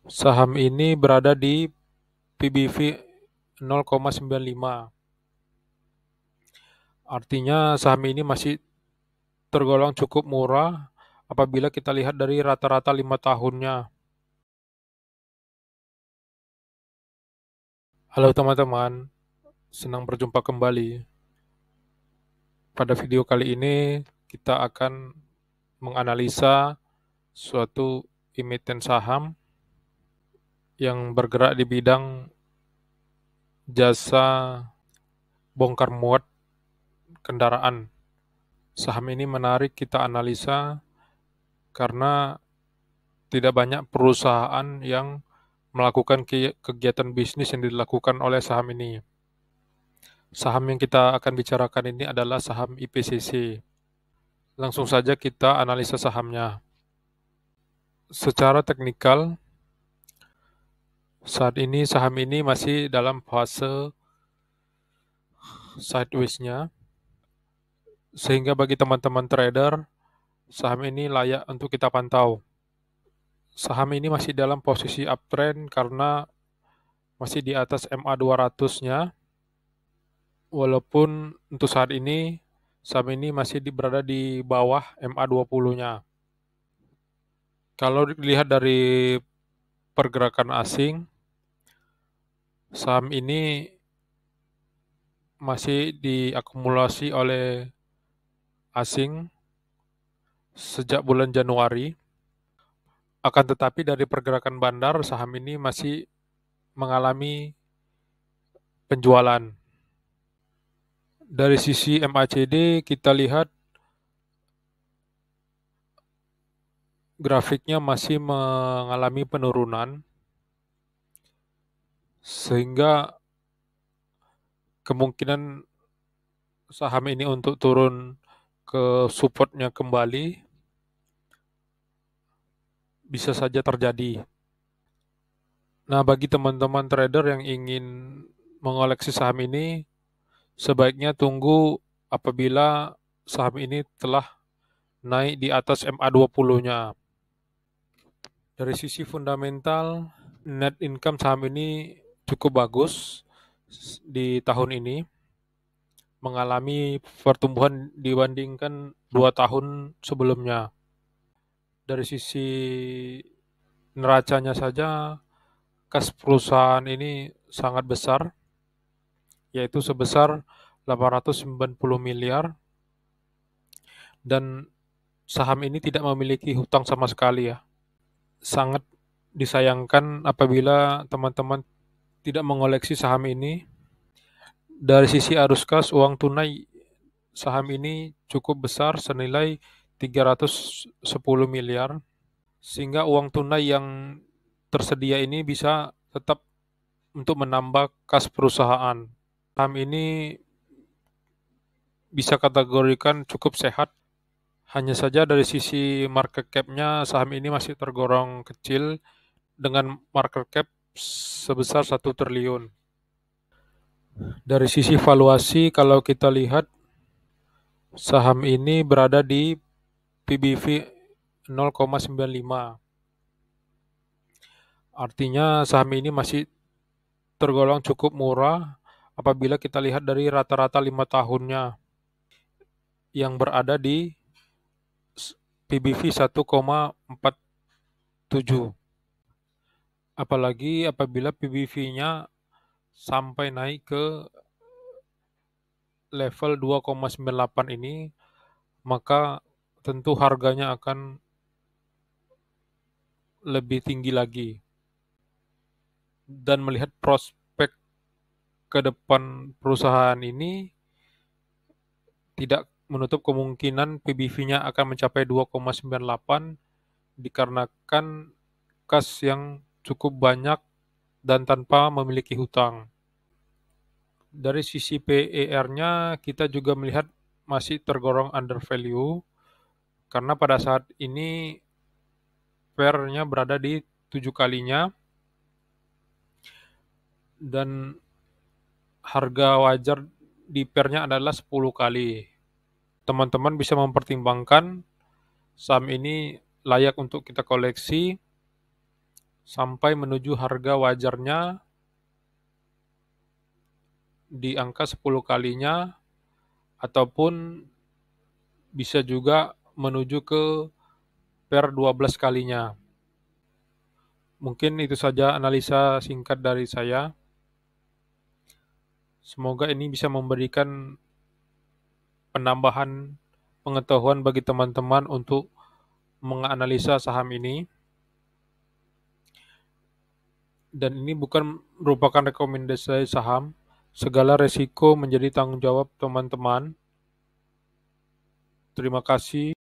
Saham ini berada di PBV 0,95. Artinya saham ini masih tergolong cukup murah apabila kita lihat dari rata-rata 5 tahunnya. Halo teman-teman, senang berjumpa kembali. Pada video kali ini kita akan menganalisa suatu emiten saham yang bergerak di bidang jasa bongkar muat kendaraan. Saham ini menarik kita analisa karena tidak banyak perusahaan yang melakukan kegiatan bisnis yang dilakukan oleh saham ini. Saham yang kita akan bicarakan ini adalah saham IPCC. Langsung saja kita analisa sahamnya. Secara teknikal, saat ini saham ini masih dalam fase sideways-nya, sehingga bagi teman-teman trader, saham ini layak untuk kita pantau. Saham ini masih dalam posisi uptrend karena masih di atas MA 200-nya, walaupun untuk saat ini saham ini masih berada di bawah MA 20-nya. Kalau dilihat dari pergerakan asing, saham ini masih diakumulasi oleh asing sejak bulan Januari. Akan tetapi dari pergerakan bandar, saham ini masih mengalami penjualan. Dari sisi MACD kita lihat grafiknya masih mengalami penurunan, sehingga kemungkinan saham ini untuk turun ke supportnya kembali bisa saja terjadi. Nah, bagi teman-teman trader yang ingin mengoleksi saham ini, sebaiknya tunggu apabila saham ini telah naik di atas MA 20-nya. Dari sisi fundamental, net income saham ini cukup bagus di tahun ini, mengalami pertumbuhan dibandingkan 2 tahun sebelumnya. Dari sisi neracanya saja, kas perusahaan ini sangat besar, yaitu sebesar 890 miliar, dan saham ini tidak memiliki hutang sama sekali ya. Sangat disayangkan apabila teman-teman tidak mengoleksi saham ini. Dari sisi arus kas uang tunai, saham ini cukup besar senilai 310 miliar, sehingga uang tunai yang tersedia ini bisa tetap untuk menambah kas perusahaan. Saham ini bisa kategorikan cukup sehat. Hanya saja dari sisi market cap-nya, saham ini masih tergolong kecil dengan market cap sebesar 1 triliun. Dari sisi valuasi, kalau kita lihat, saham ini berada di PBV 0,95. Artinya saham ini masih tergolong cukup murah apabila kita lihat dari rata-rata 5 tahunnya yang berada di PBV 1,47. Apalagi apabila PBV-nya sampai naik ke level 2,98 ini, maka tentu harganya akan lebih tinggi lagi. Dan melihat prospek ke depan perusahaan ini, tidak menutup kemungkinan PBV-nya akan mencapai 2,98 dikarenakan kas yang cukup banyak dan tanpa memiliki hutang. Dari sisi PER-nya kita juga melihat masih tergolong under value karena pada saat ini PER-nya berada di 7 kalinya dan harga wajar di PER-nya adalah 10 kali. Teman-teman bisa mempertimbangkan saham ini layak untuk kita koleksi sampai menuju harga wajarnya di angka 10 kalinya, ataupun bisa juga menuju ke per 12 kalinya. Mungkin itu saja analisa singkat dari saya. Semoga ini bisa memberikan penambahan pengetahuan bagi teman-teman untuk menganalisa saham ini. Dan ini bukan merupakan rekomendasi saham. Segala resiko menjadi tanggung jawab teman-teman. Terima kasih.